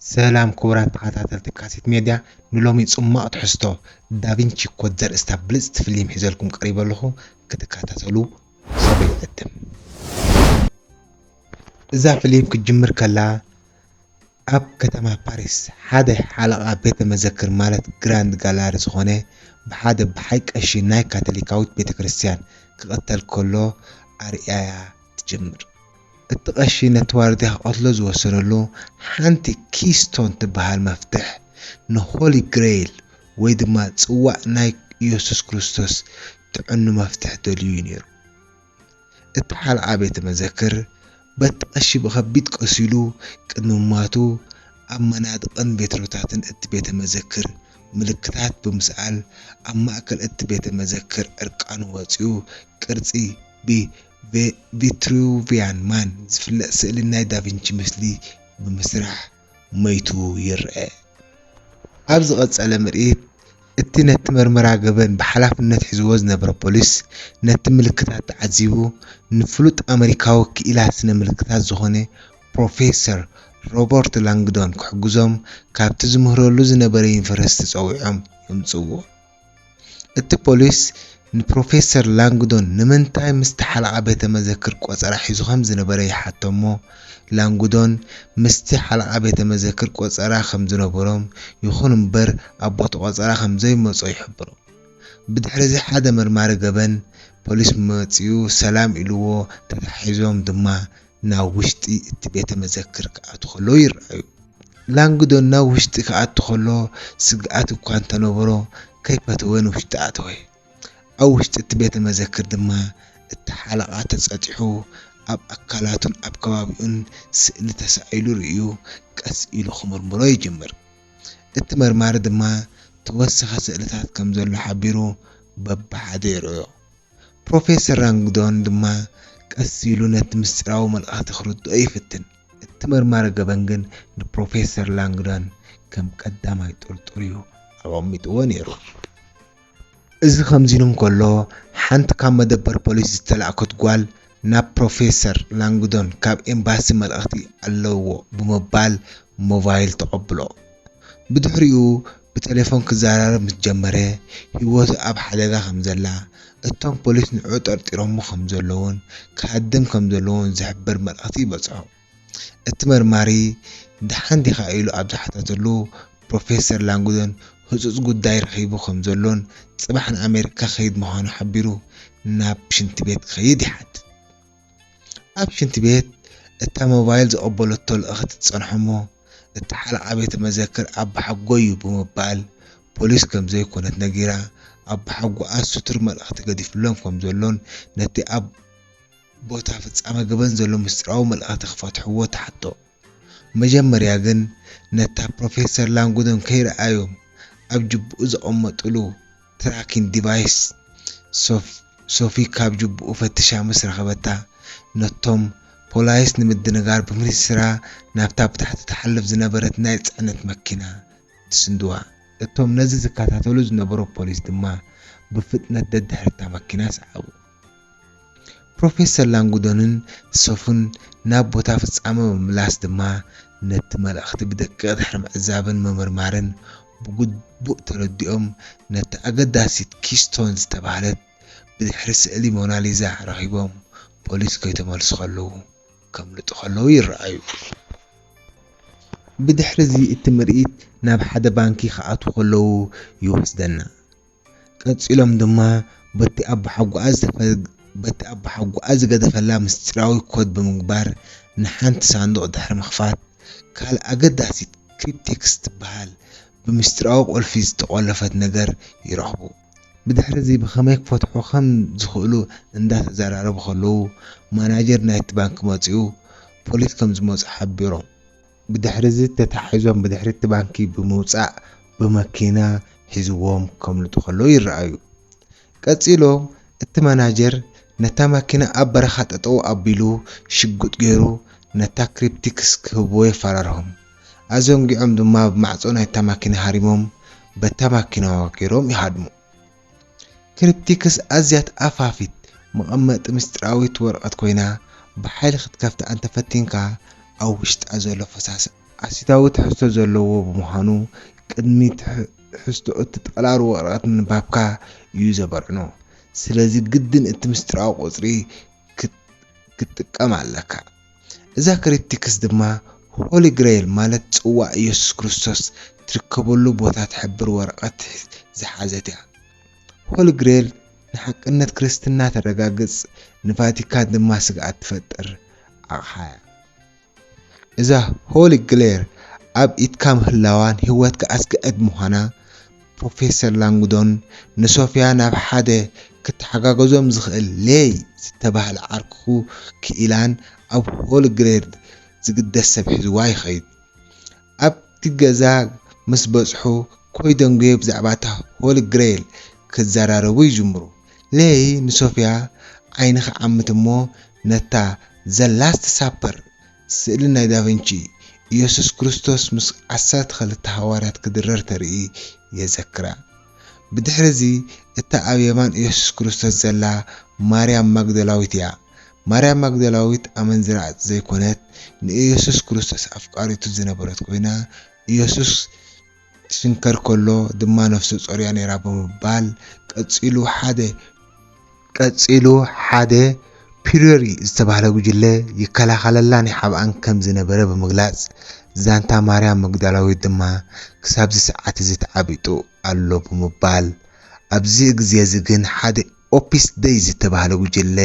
ሰላም ክቡራት ተኸታተልቲ ካሴት ሚድያ ንሎሚ ጽማቕ ትሕዝቶ ዳቪንቺ ኮድ ዘርእስታ ብልጽቲ ፊልም ሒዘልኩም ቀሪበ ኣለኹ ክትከታተሉ ሰበይ ይቀድም። እዛ ፊልም ክጅምር ከላ ኣብ ከተማ ፓሪስ ሓደ ሓለቓ ቤተ መዘክር ማለት ግራንድ ጋላሪ ዝኾነ ብሓደ ብሓይ ቀሺ ናይ ካቶሊካዊት ቤተ ክርስቲያን ክቐተል ከሎ ኣርኣያ ትጅምር። እቲ ቀሺ ነቲ ዋርድያ ክቐትሎ ዝወሰነሉ ሓንቲ ኪስቶን ትበሃል መፍትሕ ንሆሊ ግሬይል ወይ ድማ ጽዋዕ ናይ ኢየሱስ ክርስቶስ ጥዕኑ መፍትሕ ደልዩ ነይሩ። እቲ ሓለቓ ቤተ መዘክር በቲ ቀሺ ብኸቢድ ቀሲሉ ቅድምማቱ ኣብ መናድቕን ቤትሮታትን እቲ ቤተ መዘክር ምልክታት ብምስኣል ኣብ ማእከል እቲ ቤተ መዘክር ዕርቃኑ ወፂኡ ቅርጺ ቪትሩቪያን ማን ዝፍለጥ ስእሊ ናይ ዳቪንቺ ምስሊ ብምስራሕ መይቱ ይርአ። ኣብ ዝቐጸለ ምርኢት እቲ ነቲ መርመራ ገበን ብሓላፍነት ሒዝዎ ዝነበረ ፖሊስ ነቲ ምልክታት ተዓዚቡ ንፍሉጥ ኣሜሪካዊ ክኢላት ስነ ምልክታት ዝኾነ ፕሮፌሰር ሮበርት ላንግዶን ክሕግዞም ካብቲ ዝምህረሉ ዝነበረ ዩኒቨርሲቲ ፀዊዖም የምጽዎ። እቲ ፖሊስ ንፕሮፌሰር ላንግዶን ንምንታይ ምስቲ ሓለቓ ቤተ መዘክር ቆፀራ ሒዙ ከም ዝነበረ ይሓተሞ። ላንግዶን ምስቲ ሓለቓ ቤተ መዘክር ቆፀራ ከም ዝነበሮም ይኹን እምበር ኣብ ቦቱ ቆፀራ ከም ዘይመጾ ይሕብሮ። ብድሕሪ ሓደ መርማሪ ገበን ፖሊስ መጺኡ ሰላም ኢልዎ ተታሒዞም ድማ ናብ ውሽጢ እቲ ቤተ መዘክር ክኣቱ ከሎ ይረኣዩ። ላንግዶን ናብ ውሽጢ ክኣቱ ከሎ ስግኣት እኳ እንተነበሮ ከይፈተወን ውሽጢ ኣተወ። ኣብ ውሽጢ እቲ ቤተ መዘክር ድማ እቲ ሓለቓ ተጸጢሑ ኣብ ኣካላቱን ኣብ ከባቢኡን ስእሊ ተሳኢሉ ርእዩ ቀስ ኢሉ ክምርምሮ ይጅምር። እቲ መርማሪ ድማ ተወሰኸ ስእልታት ከም ዘሎ ሓቢሩ በብሓደ ይርአዮ። ፕሮፌሰር ላንግዶን ድማ ቀስ ኢሉ ነቲ ምስጢራዊ መልእኽቲ ክርድኦ ይፍትን። እቲ መርማሪ ገበን ግን ንፕሮፌሰር ላንግዶን ከም ቀዳማይ ጥርጥርዩ ኣቐሚጥዎ ነይሩ። እዚ ከምዚ ኢሉ እንከሎ ሓንቲ ካብ መደበር ፖሊስ ዝተላእከት ጓል ናብ ፕሮፌሰር ላንግዶን ካብ ኤምባሲ መልእኽቲ ኣለዎ ብምባል ሞባይል ተቐብሎ። ብድሕሪኡ ብቴሌፎን ክዘራረብ ምስ ጀመረ ህይወቱ ኣብ ሓደጋ ከም ዘላ እቶም ፖሊስ ንዑ ጠርጢሮሞ ከም ዘለውን ክሃድም ከም ዘለውን ዝሕብር መልእኽቲ ይበጽሖ። እቲ መርማሪ ድሓን ዲኻ ኢሉ ኣብ ዝሓተተሉ ፕሮፌሰር ላንግዶን ህፁፅ ጉዳይ ረኺቡ ከም ዘሎን ጽባሕ ንኣሜሪካ ከይድ ምዃኑ ሓቢሩ ናብ ሽንቲ ቤት ክኸይድ ይሓድድ። ኣብ ሽንቲ ቤት እታ ሞባይል ዝቐበለቶ ልእኽቲ ትጸንሖሞ እቲ ሓለቓ ቤተ መዘክር ኣብ ባሓጎ እዩ ብምባል ፖሊስ ከም ዘይኮነት ነጊራ ኣብ ባሓጎ ኣስቱር መልእኽቲ ገዲፍሎም ከም ዘሎን ነቲ ኣብ ቦታ ፍጻመ ገበን ዘሎ ምስጢራዊ መልእኽቲ ክፈትሕዎ ተሓቶ። መጀመርያ ግን ነታ ፕሮፌሰር ላንግዶን ከይረኣዮም ኣብ ጅብኡ ዘቐመጡሉ ትራኪንግ ዲቫይስ ሶፊ ካብ ጅብኡ ፈትሻ ምስ ረኸበታ ነቶም ፖላይስ ንምድንጋር ብምስራ ናብታ ብታሕቲ ተሓልፍ ዝነበረት ናይ ጽዕነት መኪና ትስንድዋ። እቶም ነዚ ዝከታተሉ ዝነበሩ ፖሊስ ድማ ብፍጥነት ደድሕርታ መኪና ሰዓቡ። ፕሮፌሰር ላንግዶንን ሶፍን ናብ ቦታ ፍጻመ ብምምላስ ድማ ነቲ መልእኽቲ ብደቂቕ ድሕሪ ምዕዛብን ምምርማርን ብግቡእ ተረዲኦም ነቲ ኣገዳሲት ኪስቶን ዝተባህለት ብድሕሪ ስእሊ ሞናሊዛ ረኺቦም ፖሊስ ከይተመልሱ ከለዉ ከምልጡ ከለዉ ይረኣዩ። ብድሕሪ እዚ እቲ ምርኢት ናብ ሓደ ባንኪ ክኣትዉ ከለዉ ይወስደና። ቀፂሎም ድማ በቲ ኣብ ባሓጎኣ ዝገደፈላ ምስጢራዊ ኮድ ብምግባር ንሓንቲ ሳንዱቕ ድሕሪ ምኽፋት ካልእ ኣገዳሲት ክሪፕቴክስ ትበሃል ብምስጢራዊ ቁልፊ ዝተቖለፈት ነገር ይረኽቡ። ብድሕሪ እዚ ብኸመይ ክፈትሑ ከም ዝኽእሉ እንዳተዘራረቡ ከለዉ ማናጀር ናይቲ ባንኪ መጺኡ ፖሊስ ከም ዝመጹ ሓቢሮም። ብድሕሪ እዚ ተታሒዞም ብድሕሪ እቲ ባንኪ ብምውጻእ ብመኪና ሒዝዎም ከምልጡ ከለዉ ይረኣዩ። ቀፂሎም እቲ ማናጀር ነታ መኪና ኣብ በረኻ ጠጠው ኣቢሉ ሽጉጥ ገይሩ ነታ ክሪፕቴክስ ክህብዎ ይፈራርሆም። ኣዘንጊዖም ድማ ብማዕጾ ናይታ መኪና ሃሪሞም በታ መኪና ገይሮም ይሃድሙ። ክሪፕቴክስ ኣዝያት ኣፋፊት መቐመጢ ምስጢራዊት ወረቐት ኮይና ብሓይሊ ክትከፍታ እንተፈቲንካ ኣብ ውሽጣ ዘሎ ፈሳሲ ዓሲታዊ ትሕዝቶ ዘለዎ ብምዃኑ ቅድሚ ትሕዝቶኡ እትጠላሉ ወረቐት ምንባብካ እዩ ዘበርዕኖ። ስለዚ ግድን እቲ ምስጢራዊ ቁጽሪ ክትጥቀም ኣለካ። እዛ ክሪፕቲክስ ድማ ሆሊ ግሬል ማለት ጽዋዕ ኢየሱስ ክርስቶስ ትርከበሉ ቦታ ትሕብር ወረቐት ዝሓዘት እያ። ሆሊ ግሬል ንሓቅነት ክርስትና ተረጋግጽ፣ ንቫቲካን ድማ ስግኣት ትፈጥር ኣቕሓ እያ። እዛ ሆሊ ግሬል ኣብ ኢድካ ምህላዋን ህይወትካ ኣስግአት ምዃና ፕሮፌሰር ላንግዶን ንሶፊያ ናብ ሓደ ክትሓጋገዞም ዝኽእል ሌይ ዝተባህለ ዓርክኹ ክኢላን ኣብ ሆሊ ግሬል ዝግደስ ሰብ ሒዝዋ ይኸይድ። ኣብቲ ገዛ ምስ በጽሑ ኮይዶም ጌብ ብዛዕባ እታ ሆሊ ግሬል ክዘራረቡ ይጅምሩ። ሌይ ንሶፊያ ዓይኒ ክዓምት እሞ ነታ ዘላስት ሳፐር ስእሊ ናይ ዳቪንቺ ኢየሱስ ክርስቶስ ምስ 12 ሃዋርያት ክድረር ተርኢ የዘክራ። ብድሕሪዚ እታ ኣብ የማን ኢየሱስ ክርስቶስ ዘላ ማርያም ማግደላዊት እያ። ማርያም ማግደላዊት ኣመንዝራ ዘይኮነት ንኢየሱስ ክርስቶስ ኣፍቃሪቱ ዝነበረት ኮይና ኢየሱስ ትሽንከር ከሎ ድማ ነፍሱ ጾርያ ነይራ ብምባል ቀጺሉ ሓደ ፒሪዮሪ ዝተባህለ ጉጅለ ይከላኸለላን ይሓብኣን ከም ዝነበረ ብምግላጽ ዛንታ ማርያም መግደላዊት ድማ ክሳብዚ ሰዓት እዚ ተዓቢጡ ኣሎ ብምባል ኣብዚ ግዜ እዚ ግን ሓደ ኦፒስ ደይ ዝተባህለ ጉጅለ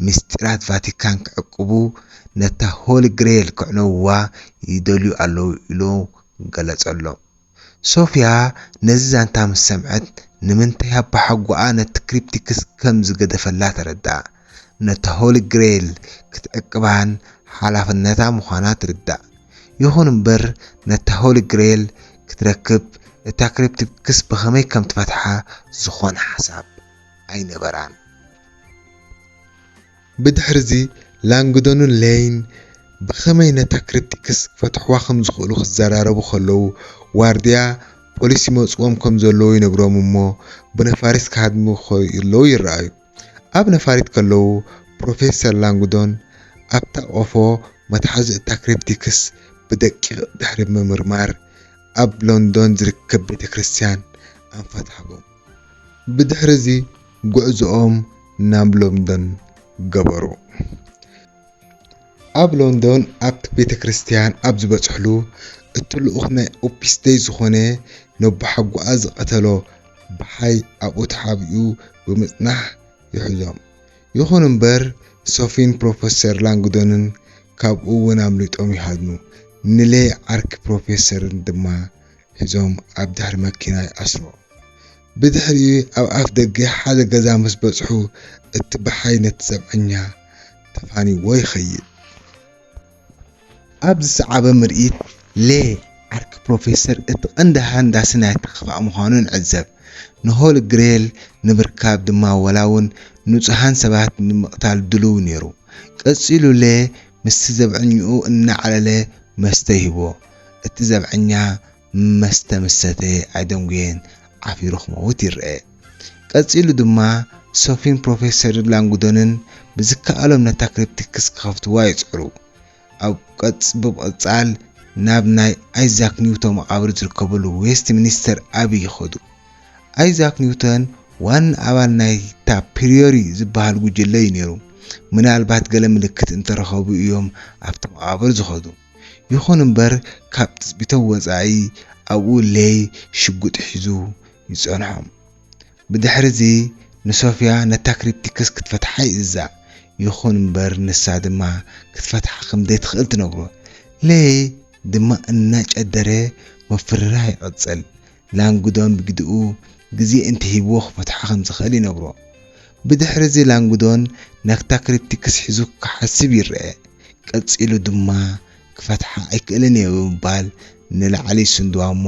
ምስጢራት ቫቲካን ክዕቅቡ ነታ ሆሊ ግሬል ክዕነውዋ ይደልዩ ኣለዉ ኢሉ ገለጸሎ። ሶፊያ ነዚ ዛንታ ምስ ሰምዐት ንምንታይ ኣብ ሓጓኣ ነቲ ክሪፕቲክስ ከም ዝገደፈላ ተረዳእ። ነታ ሆሊ ግሬል ክትዕቅባን ሓላፍነታ ምዃና ትርዳእ። ይኹን እምበር ነታ ሆሊ ግሬል ክትረክብ እታ ክሪፕቲክስ ብኸመይ ከም ትፈትሓ ዝኾነ ሓሳብ ኣይነበራን። ብድሕሪዚ ላንግዶንን ሌይን ብኸመይ ነታ ክሪፕቲክስ ክፈትሕዋ ከም ዝኽእሉ ክዘራረቡ ከለዉ ዋርድያ ፖሊስ ይመጽዎም ከም ዘለዉ ይነግሮም እሞ ብነፋሪት ክሃድሙ ከለዉ ይረኣዩ። ኣብ ነፋሪት ከለዉ ፕሮፌሰር ላንግዶን ኣብታ ቆፎ መትሓዚ እታ ክሪፕቲክስ ብደቂቕ ድሕሪ ምምርማር ኣብ ሎንዶን ዝርከብ ቤተ ክርስቲያን ኣንፈትሐጎም። ብድሕሪዚ ጉዕዞኦም ናብ ሎንዶን ገበሩ። ኣብ ሎንዶን ኣብቲ ቤተ ክርስቲያን ኣብ ዝበጽሕሉ እቲ ልኡኽ ናይ ኦፒስ ደይ ዝኾነ ነቦሓጓኣ ዝቐተሎ ብሓይ ኣብኡ ተሓቢኡ ብምጽናሕ ይሕዞም። ይኹን እምበር ሶፊን ፕሮፌሰር ላንግዶንን ካብኡ እውን ኣምሊጦም ይሃድኑ። ንሌይ ዓርኪ ፕሮፌሰርን ድማ ሒዞም ኣብ ድሕሪ መኪና ይኣስሮ። ብድሕሪ ኣብ ኣፍ ደገ ሓደ ገዛ ምስ በጽሑ እቲ ብሓይ ነቲ ሰብዐኛ ተፋኒዎ ይኸይድ። ኣብ ዝሰዓበ ምርኢት ሌይ ዓርኪ ፕሮፌሰር እቲ ቀንዲ ሃንዳሲ ናይቲ ክፋእ ምዃኑ ንዕዘብ። ንሆሊ ግሬል ንምርካብ ድማ ወላ እውን ንጹሃን ሰባት ንምቕታል ድልው ነይሩ። ቀጺሉ ሌይ ምስቲ ዘብዐኝኡ እናዓለለ መስተ ይህቦ። እቲ ዘብዐኛ መስተ ምሰተ ኣይደንጉየን ዓፊሩ ክመውት ይርአ። ቀጺሉ ድማ ሶፊን ፕሮፌሰር ላንግዶንን ብዝከኣሎም ነታ ክሪፕቲክስ ክኸፍትዋ ይጽዕሩ። ኣብ ብቕጻል ናብ ናይ ኣይዛክ ኒውቶን መቓብር ዝርከበሉ ዌስት ሚኒስተር ኣቢ ይኸዱ። ኣይዛክ ኒውቶን ዋና ኣባል ናይታ ፒሪዮሪ ዝበሃል ጉጅለ እዩ ነይሩ። ምናልባት ገለ ምልክት እንተረኸቡ እዮም ኣብቲ መቓብር ዝኸዱ። ይኹን እምበር ካብ ትጽቢቶም ወጻኢ ኣብኡ ሌይ ሽጉጥ ሒዙ ይጸንሖም። ብድሕሪዚ ንሶፊያ ነታ ክሪፕቲክስ ክትፈትሓ ይእዛእ። ይኹን እምበር ንሳ ድማ ክትፈትሓ ከምዘይ ትኽእል ትነግሮ። ሌይ ድማ እናጨደረ መፍርራ ይቐጽል። ላንግዶን ብግድኡ ግዜ እንትሂብዎ ክፈትሓ ከም ዝኽእል ይነግሮ። ብድሕሪዚ ላንግዶን ነታ ክሪፕቲክስ ሒዙ ክሓስብ ይርአ። ቀጺሉ ድማ ክፈትሓ ኣይክእልን እየ ብምባል ንላዕሊ ይስንድዋ እሞ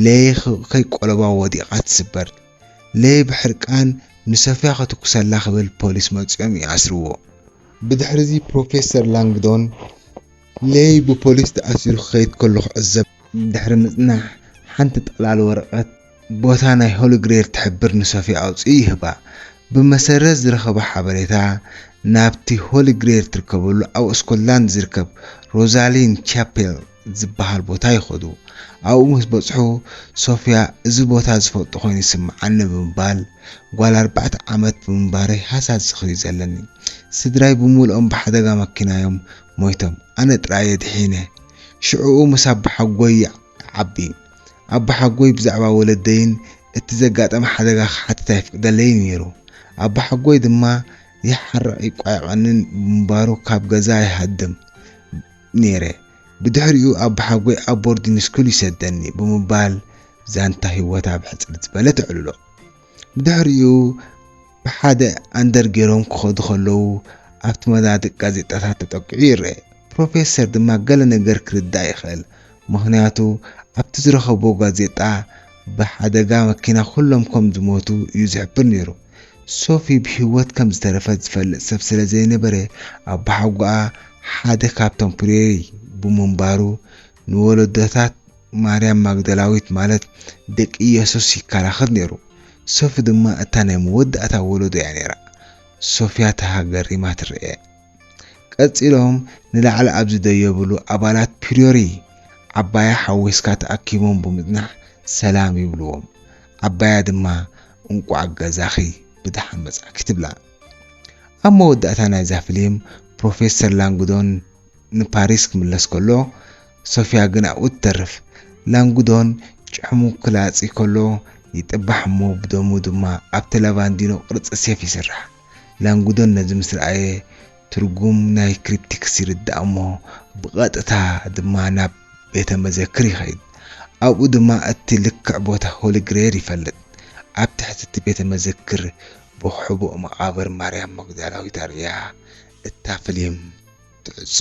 ሌይ ከይቆለባ ወዲቓ ትስበር። ሌይ ብሕርቃን ንሶፊያ ክትኩሰላ ክብል ፖሊስ መጺኦም ይኣስርዎ። ብድሕሪዚ ፕሮፌሰር ላንግዶን ሌይ ብፖሊስ ተኣሲሩ ክኸይድ ከሎ ክዕዘብ ድሕሪ ምጽናሕ ሓንቲ ጠቕላል ወረቐት ቦታ ናይ ሆሊ ግሬል ትሕብር ንሶፊያ ኣውፅኡ ይህባ። ብመሰረት ዝረኸበ ሓበሬታ ናብቲ ሆሊ ግሬል ትርከበሉ ኣብ ስኮትላንድ ዝርከብ ሮዛሊን ቻፔል ዝበሃል ቦታ ይኸዱ። ኣብኡ ምስ በጽሑ ሶፊያ እዚ ቦታ ዝፈልጦ ኮይኑ ይስምዓኒ ብምባል ጓል 4 ዓመት ብምንባረይ ሃሳስ ዝኽሪ ዘለኒ ስድራይ ብምልኦም ብሓደጋ መኪና እዮም ሞይቶም ኣነ ጥራየ ድሒነ ሽዑኡ ምስ ኣባ ሓጎይ ዓቢ ኣባ ሓጎይ ብዛዕባ ወለደይን እቲ ዘጋጠመ ሓደጋ ክሓትት ኣይፍቅደለይን ነይሩ ኣባ ሓጎይ ድማ ይሓርቕ ይቋዕቐንን ብምንባሩ ካብ ገዛ ይሃድም ነይረ ብድሕሪኡ ኣባ ሓጎይ ኣብ ቦርዲንግ ስኩል ይሰደኒ ብምባል ዛንታ ህይወታ ብሕፅር ዝበለ ትዕልሎ ብድሕሪኡ ብሓደ ኣንደር ገይሮም ክኸዱ ከለዉ ኣብቲ መናድቕ ጋዜጣታት ተጠቂዑ ይርአ ፕሮፌሰር ድማ ገለ ነገር ክርዳእ ይኽእል ምክንያቱ ኣብቲ ዝረኸቦ ጋዜጣ ብሓደጋ መኪና ኩሎም ከም ዝሞቱ እዩ ዝሕብር ነይሩ ሶፊ ብህይወት ከም ዝተረፈት ዝፈልጥ ሰብ ስለ ዘይነበረ ኣባ ሓጎኣ ሓደ ካብቶም ፕሬሪ ብምንባሩ ንወለዶታት ማርያም ማግደላዊት ማለት ደቂ ኢየሱስ ይከላኸል ነይሩ ሶፊ ድማ እታ ናይ መወዳእታ ወለዶ እያ ነይራ ሶፊያ ተሃገሪማ ትርአ ቀፂሎም ንላዕሊ ኣብ ዝደየብሉ ኣባላት ፕሪዮሪ ዓባያ ሓዊስካ ተኣኪቦም ብምጽናሕ ሰላም ይብልዎም ዓባያ ድማ እንቋዕ ገዛኺ ብድሓን መጻኪ ትብላ ኣብ መወዳእታ ናይዛ ፊልም ፕሮፌሰር ላንጉዶን ንፓሪስ ክምለስ ከሎ ሶፊያ ግን ኣብኡ ትተርፍ ላንጉዶን ጭሕሙ ክላጺ ከሎ ይጥባሕ እሞ ብደሙ ድማ ኣብቲ ላቫንዲኖ ቅርጺ ሴፍ ይስራሕ ላንጉዶን ነዚ ምስ ረኣየ ትርጉም ናይ ክሪፕቲክስ ይርዳእ እሞ ብቐጥታ ድማ ናብ ቤተ መዘክር ይኸይድ ኣብኡ ድማ እቲ ልክዕ ቦታ ሆሊ ግሬር ይፈልጥ ኣብ ትሕቲ እቲ ቤተ መዘክር ብሕቡእ መቓብር ማርያም መግደላዊት ኣርያ እታ ፊልም ትዕጾ